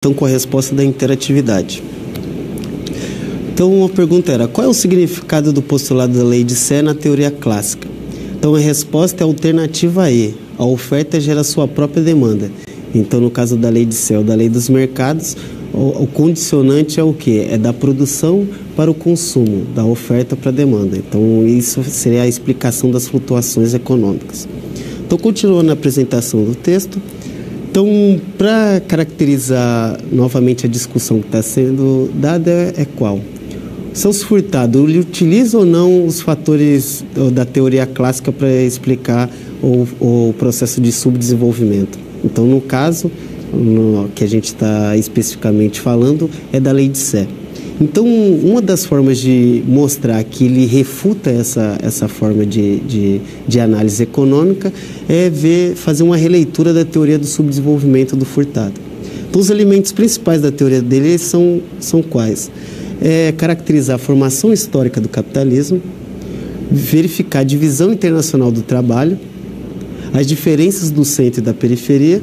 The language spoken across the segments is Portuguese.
Então, com a resposta da interatividade. Então, a pergunta era: qual é o significado do postulado da lei de Sé na teoria clássica? Então, a resposta é a alternativa E. A oferta gera sua própria demanda. Então, no caso da lei de Sé ou da lei dos mercados, o condicionante é o quê? É da produção para o consumo, da oferta para a demanda. Então, isso seria a explicação das flutuações econômicas. Então, continuando a apresentação do texto. Então, para caracterizar novamente a discussão que está sendo dada, é qual? Celso Furtado, ele utiliza ou não os fatores da teoria clássica para explicar o processo de subdesenvolvimento? Então, no caso que a gente está especificamente falando, é da lei de Sé. Então, uma das formas de mostrar que ele refuta essa forma de análise econômica é fazer uma releitura da teoria do subdesenvolvimento do Furtado. Então, os elementos principais da teoria dele são quais? Caracterizar a formação histórica do capitalismo, verificar a divisão internacional do trabalho, as diferenças do centro e da periferia,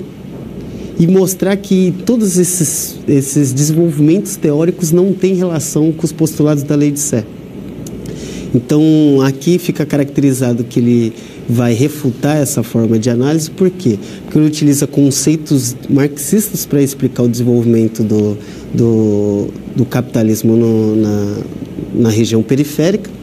e mostrar que todos esses desenvolvimentos teóricos não têm relação com os postulados da lei de Sé. Então, aqui fica caracterizado que ele vai refutar essa forma de análise. Por quê? Porque ele utiliza conceitos marxistas para explicar o desenvolvimento do capitalismo na região periférica.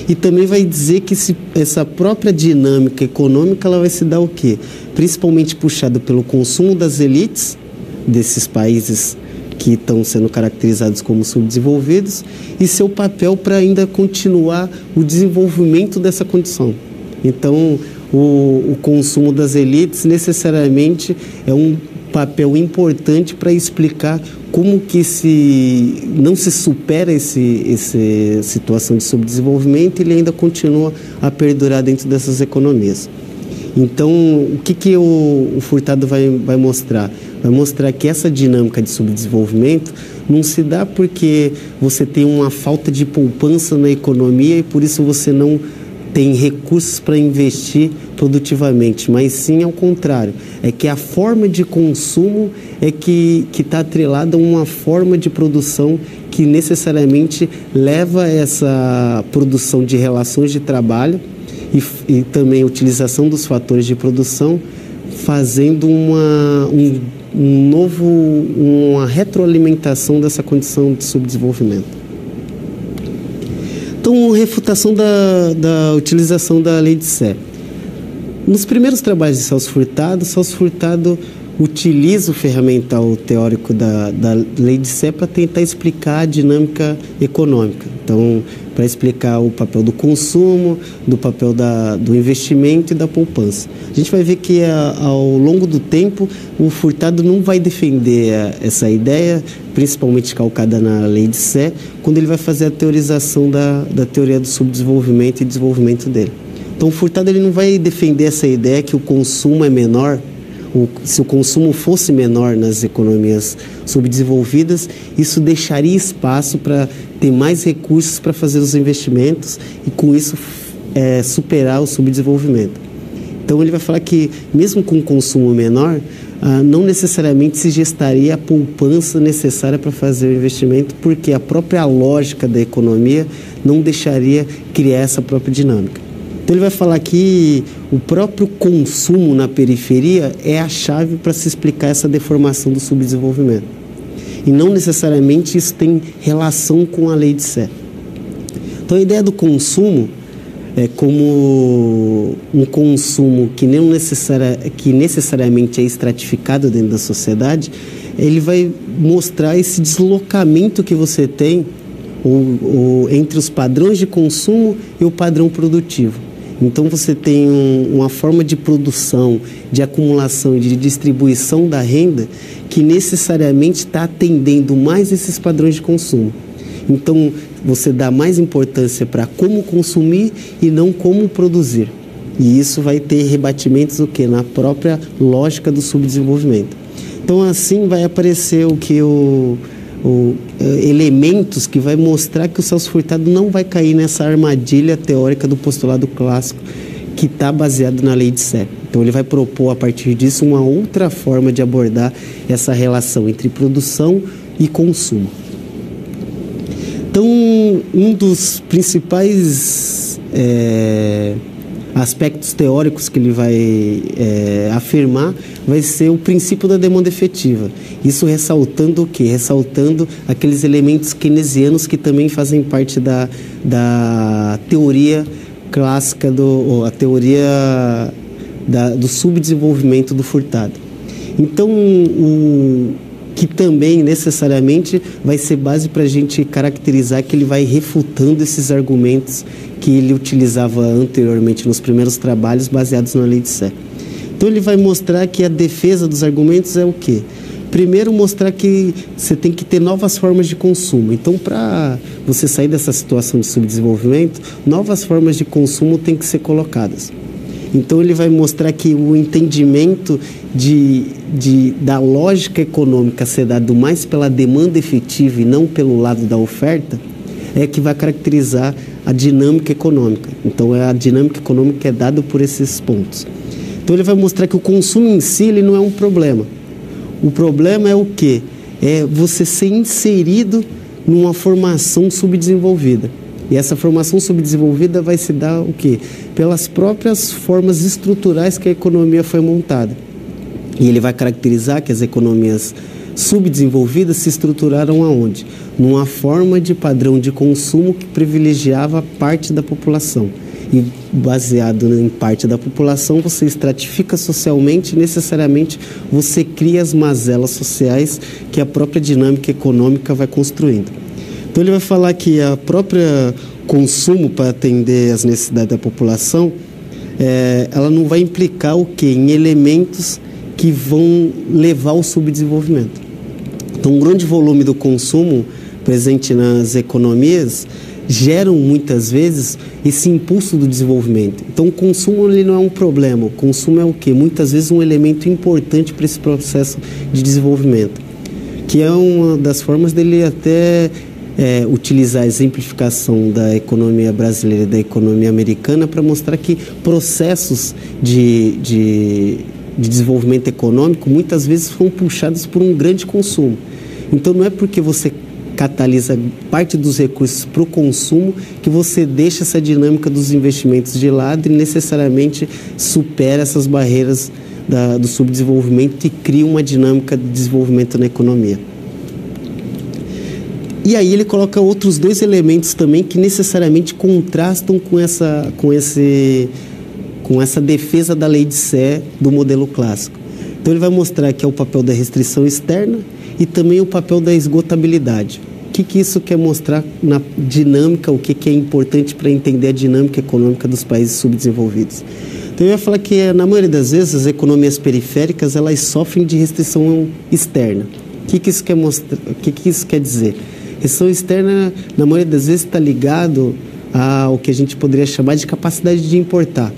E também vai dizer que essa própria dinâmica econômica ela vai se dar o quê? Principalmente puxado pelo consumo das elites desses países que estão sendo caracterizados como subdesenvolvidos e seu papel para ainda continuar o desenvolvimento dessa condição. Então, o consumo das elites necessariamente é um papel importante para explicar como que não se supera essa situação de subdesenvolvimento e ele ainda continua a perdurar dentro dessas economias. Então, o que o Furtado vai mostrar? Vai mostrar que essa dinâmica de subdesenvolvimento não se dá porque você tem uma falta de poupança na economia e por isso você não tem recursos para investir produtivamente, mas sim ao contrário, é que a forma de consumo é que está atrelada a uma forma de produção que necessariamente leva essa produção de relações de trabalho e também a utilização dos fatores de produção, fazendo uma retroalimentação dessa condição de subdesenvolvimento. Então, refutação da utilização da lei de Sé. Nos primeiros trabalhos de Celso Furtado utiliza o ferramental teórico da lei de Sé para tentar explicar a dinâmica econômica. Então, para explicar o papel do consumo, do papel do investimento e da poupança. A gente vai ver que ao longo do tempo o Furtado não vai defender essa ideia, principalmente calcada na lei de Sé, quando ele vai fazer a teorização da teoria do subdesenvolvimento e desenvolvimento dele. Então, o Furtado ele não vai defender essa ideia que o consumo é menor, se o consumo fosse menor nas economias subdesenvolvidas, isso deixaria espaço para ter mais recursos para fazer os investimentos e, com isso, superar o subdesenvolvimento. Então, ele vai falar que, mesmo com consumo menor, não necessariamente se gestaria a poupança necessária para fazer o investimento, porque a própria lógica da economia não deixaria criar essa própria dinâmica. Então, ele vai falar que o próprio consumo na periferia é a chave para se explicar essa deformação do subdesenvolvimento. E não necessariamente isso tem relação com a lei de Sé. Então, a ideia do consumo é como um consumo que necessariamente é estratificado dentro da sociedade. Ele vai mostrar esse deslocamento que você tem entre os padrões de consumo e o padrão produtivo. Então, você tem uma forma de produção, de acumulação e de distribuição da renda que necessariamente está atendendo mais esses padrões de consumo. Então, você dá mais importância para como consumir e não como produzir. E isso vai ter rebatimentos na própria lógica do subdesenvolvimento. Então, assim vai aparecer elementos que vai mostrar que o Celso Furtado não vai cair nessa armadilha teórica do postulado clássico que está baseado na lei de Sé. Então ele vai propor a partir disso uma outra forma de abordar essa relação entre produção e consumo. Então, um dos principais aspectos teóricos que ele vai afirmar vai ser o princípio da demanda efetiva. Isso ressaltando o quê? Ressaltando aqueles elementos keynesianos que também fazem parte da teoria clássica, a teoria do subdesenvolvimento do Furtado. Então, que também necessariamente vai ser base para a gente caracterizar que ele vai refutando esses argumentos que ele utilizava anteriormente nos primeiros trabalhos baseados na lei de Sé. Então ele vai mostrar que a defesa dos argumentos é o quê? Primeiro, mostrar que você tem que ter novas formas de consumo. Então, para você sair dessa situação de subdesenvolvimento, novas formas de consumo têm que ser colocadas. Então ele vai mostrar que o entendimento da lógica econômica ser dado mais pela demanda efetiva e não pelo lado da oferta é que vai caracterizar a dinâmica econômica. Então a dinâmica econômica é dada por esses pontos. Então ele vai mostrar que o consumo em si ele não é um problema. O problema é o quê? É você ser inserido numa formação subdesenvolvida. E essa formação subdesenvolvida vai se dar o quê? Pelas próprias formas estruturais que a economia foi montada. E ele vai caracterizar que as economias subdesenvolvidas se estruturaram aonde? Numa forma de padrão de consumo que privilegiava parte da população. E baseado em parte da população, você estratifica socialmente e necessariamente você cria as mazelas sociais que a própria dinâmica econômica vai construindo. Então ele vai falar que a própria consumo para atender as necessidades da população, ela não vai implicar o quê? Em elementos que vão levar ao subdesenvolvimento. Então, um grande volume do consumo presente nas economias geram muitas vezes esse impulso do desenvolvimento. Então, o consumo ele não é um problema, o consumo é o quê? Muitas vezes um elemento importante para esse processo de desenvolvimento, que é uma das formas dele até utilizar a exemplificação da economia brasileira e da economia americana para mostrar que processos de desenvolvimento econômico muitas vezes foram puxados por um grande consumo. Então não é porque você catalisa parte dos recursos para o consumo que você deixa essa dinâmica dos investimentos de lado e necessariamente supera essas barreiras do subdesenvolvimento e cria uma dinâmica de desenvolvimento na economia. E aí ele coloca outros dois elementos também que necessariamente contrastam com essa defesa da lei de Sé do modelo clássico. Então ele vai mostrar que é o papel da restrição externa e também o papel da esgotabilidade. O que isso quer mostrar na dinâmica, o que é importante para entender a dinâmica econômica dos países subdesenvolvidos. Então ele vai falar que na maioria das vezes as economias periféricas elas sofrem de restrição externa. O que isso quer mostrar? O que isso quer dizer? Restrição externa, na maioria das vezes, está ligado ao que a gente poderia chamar de capacidade de importar,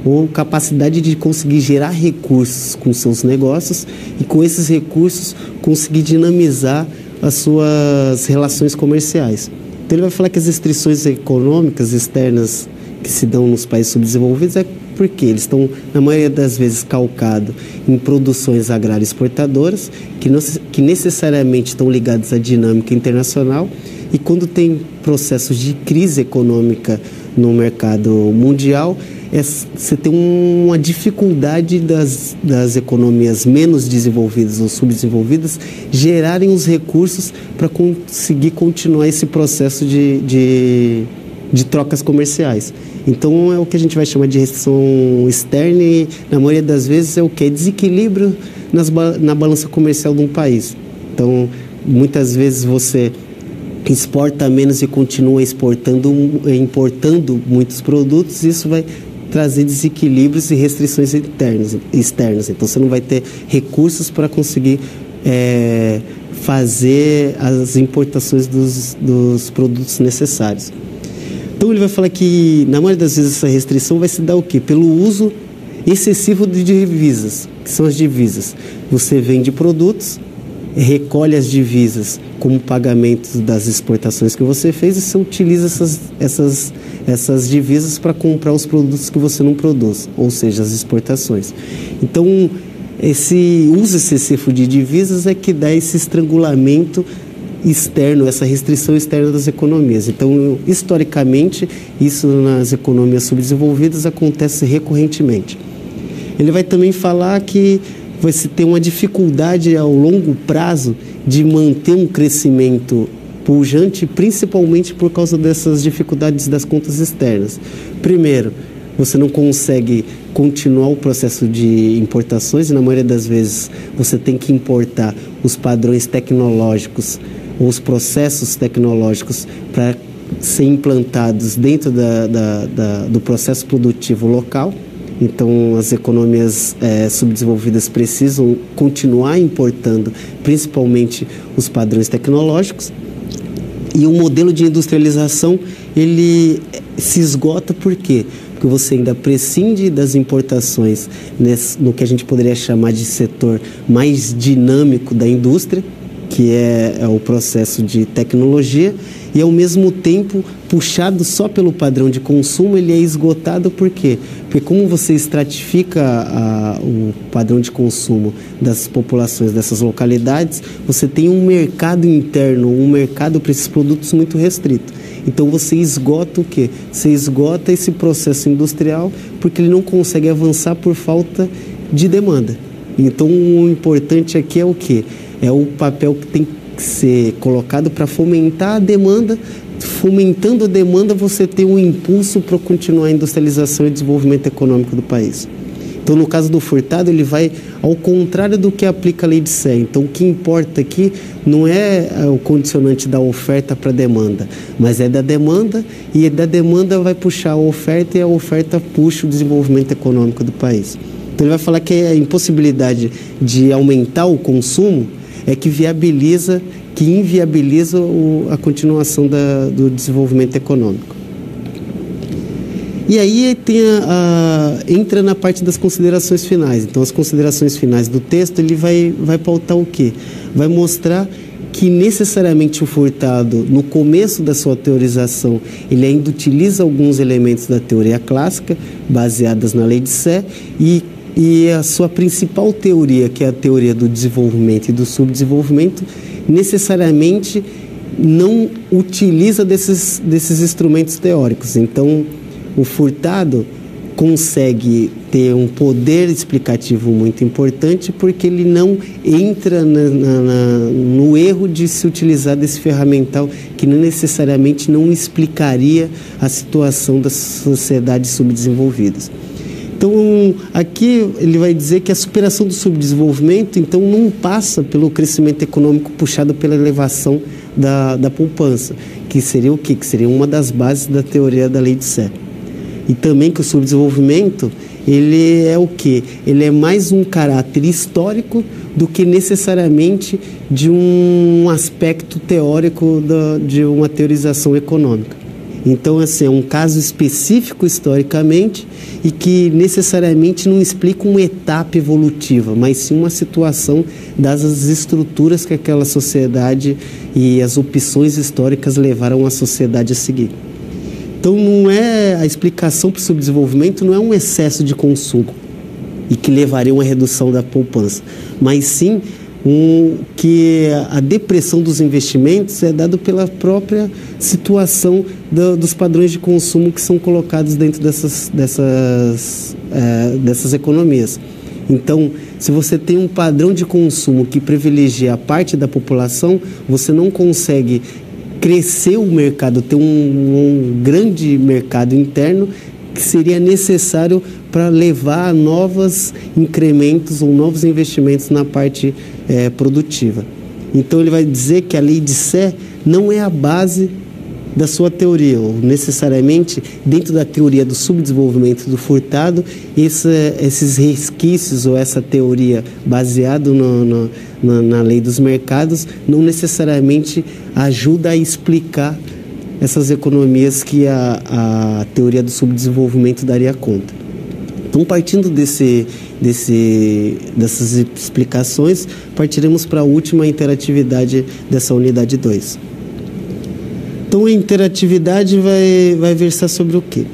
ou capacidade de conseguir gerar recursos com seus negócios e, com esses recursos, conseguir dinamizar as suas relações comerciais. Então, ele vai falar que as restrições econômicas externas que se dão nos países subdesenvolvidos é porque eles estão, na maioria das vezes, calcados em produções agrárias exportadoras, que necessariamente estão ligadas à dinâmica internacional, e quando tem processos de crise econômica no mercado mundial, você tem uma dificuldade das economias menos desenvolvidas ou subdesenvolvidas gerarem os recursos para conseguir continuar esse processo de trocas comerciais. Então é o que a gente vai chamar de restrição externa e na maioria das vezes é o que? É desequilíbrio na balança comercial de um país. Então muitas vezes você exporta menos e continua importando muitos produtos, isso vai trazer desequilíbrios e restrições externas. Então você não vai ter recursos para conseguir fazer as importações dos produtos necessários. Então ele vai falar que na maioria das vezes essa restrição vai se dar o quê? Pelo uso excessivo de divisas, que são as divisas. Você vende produtos, recolhe as divisas como pagamento das exportações que você fez e você utiliza essas essas divisas para comprar os produtos que você não produz, ou seja, as exportações. Então, esse uso excessivo de divisas é que dá esse estrangulamento externo, essa restrição externa das economias. Então, historicamente, isso nas economias subdesenvolvidas acontece recorrentemente. Ele vai também falar que vai se ter uma dificuldade ao longo prazo de manter um crescimento pujante, principalmente por causa dessas dificuldades das contas externas. Primeiro, você não consegue continuar o processo de importações e, na maioria das vezes, você tem que importar os padrões tecnológicos ou os processos tecnológicos para ser implantados dentro do processo produtivo local. Então, as economias subdesenvolvidas precisam continuar importando, principalmente, os padrões tecnológicos. E o modelo de industrialização, ele se esgota por quê? Porque você ainda prescinde das importações no que a gente poderia chamar de setor mais dinâmico da indústria, que é o processo de tecnologia, e ao mesmo tempo, puxado só pelo padrão de consumo, ele é esgotado por quê? Porque como você estratifica o padrão de consumo das populações dessas localidades, você tem um mercado interno, um mercado para esses produtos muito restrito. Então você esgota o quê? Você esgota esse processo industrial porque ele não consegue avançar por falta de demanda. Então o importante aqui é o quê? É o papel que tem que ser colocado para fomentar a demanda. Fomentando a demanda, você tem um impulso para continuar a industrialização e desenvolvimento econômico do país. Então, no caso do furtado, ele vai ao contrário do que aplica a lei de Sé. Então, o que importa aqui não é o condicionante da oferta para a demanda, mas é da demanda, e da demanda vai puxar a oferta, e a oferta puxa o desenvolvimento econômico do país. Então, ele vai falar que a impossibilidade de aumentar o consumo é que inviabiliza a continuação do desenvolvimento econômico. E aí entra na parte das considerações finais. Então, as considerações finais do texto, ele vai pautar o quê? Vai mostrar que necessariamente o furtado, no começo da sua teorização, ele ainda utiliza alguns elementos da teoria clássica, baseadas na lei de Sé, e a sua principal teoria, que é a teoria do desenvolvimento e do subdesenvolvimento, necessariamente não utiliza desses instrumentos teóricos. Então, o furtado consegue ter um poder explicativo muito importante porque ele não entra no erro de se utilizar desse ferramental que necessariamente não explicaria a situação das sociedades subdesenvolvidas. Então, aqui ele vai dizer que a superação do subdesenvolvimento, então, não passa pelo crescimento econômico puxado pela elevação da poupança, que seria o quê? Que seria uma das bases da teoria da lei de Sé. E também que o subdesenvolvimento, ele é o quê? Ele é mais um caráter histórico do que necessariamente de um aspecto teórico de uma teorização econômica. Então, assim, é um caso específico historicamente e que necessariamente não explica uma etapa evolutiva, mas sim uma situação das estruturas que aquela sociedade e as opções históricas levaram a sociedade a seguir. Então, a explicação para o subdesenvolvimento não é um excesso de consumo e que levaria a uma redução da poupança, mas sim que a depressão dos investimentos é dado pela própria situação dos padrões de consumo que são colocados dentro dessas economias. Então, se você tem um padrão de consumo que privilegia a parte da população, você não consegue crescer o mercado, ter um grande mercado interno que seria necessário para levar a novos incrementos ou novos investimentos na parte produtiva. Então, ele vai dizer que a lei de Sé não é a base da sua teoria, ou necessariamente dentro da teoria do subdesenvolvimento do furtado, esses resquícios ou essa teoria baseada na lei dos mercados não necessariamente ajuda a explicar essas economias que a teoria do subdesenvolvimento daria conta. Então, partindo dessas explicações, partiremos para a última interatividade dessa unidade 2. Então, a interatividade vai versar sobre o quê?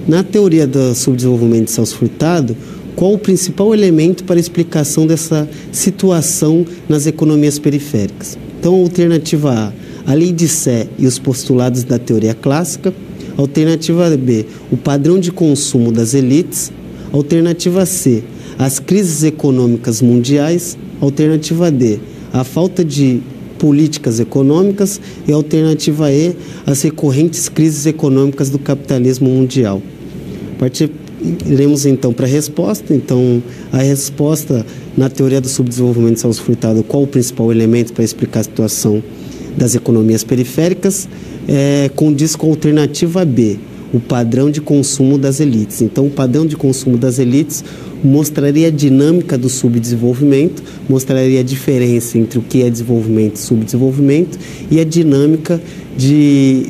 Na teoria do subdesenvolvimento de Celso Furtado, qual o principal elemento para a explicação dessa situação nas economias periféricas? Então, alternativa A lei de Sé e os postulados da teoria clássica. Alternativa B, o padrão de consumo das elites. Alternativa C, as crises econômicas mundiais. Alternativa D, a falta de políticas econômicas. E alternativa E, as recorrentes crises econômicas do capitalismo mundial. Iremos então para a resposta. Então, a resposta na teoria do subdesenvolvimento de Celso Furtado, qual o principal elemento para explicar a situação das economias periféricas, condiz com a alternativa B, o padrão de consumo das elites. Então, o padrão de consumo das elites mostraria a dinâmica do subdesenvolvimento, mostraria a diferença entre o que é desenvolvimento e subdesenvolvimento e a dinâmica de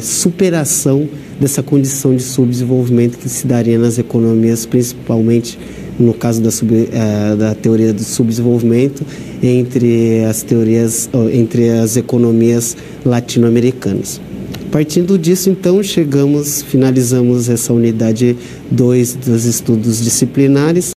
superação dessa condição de subdesenvolvimento que se daria nas economias, principalmente no caso da teoria do subdesenvolvimento, entre as economias latino-americanas. Partindo disso, então, finalizamos essa unidade 2 dos estudos disciplinares.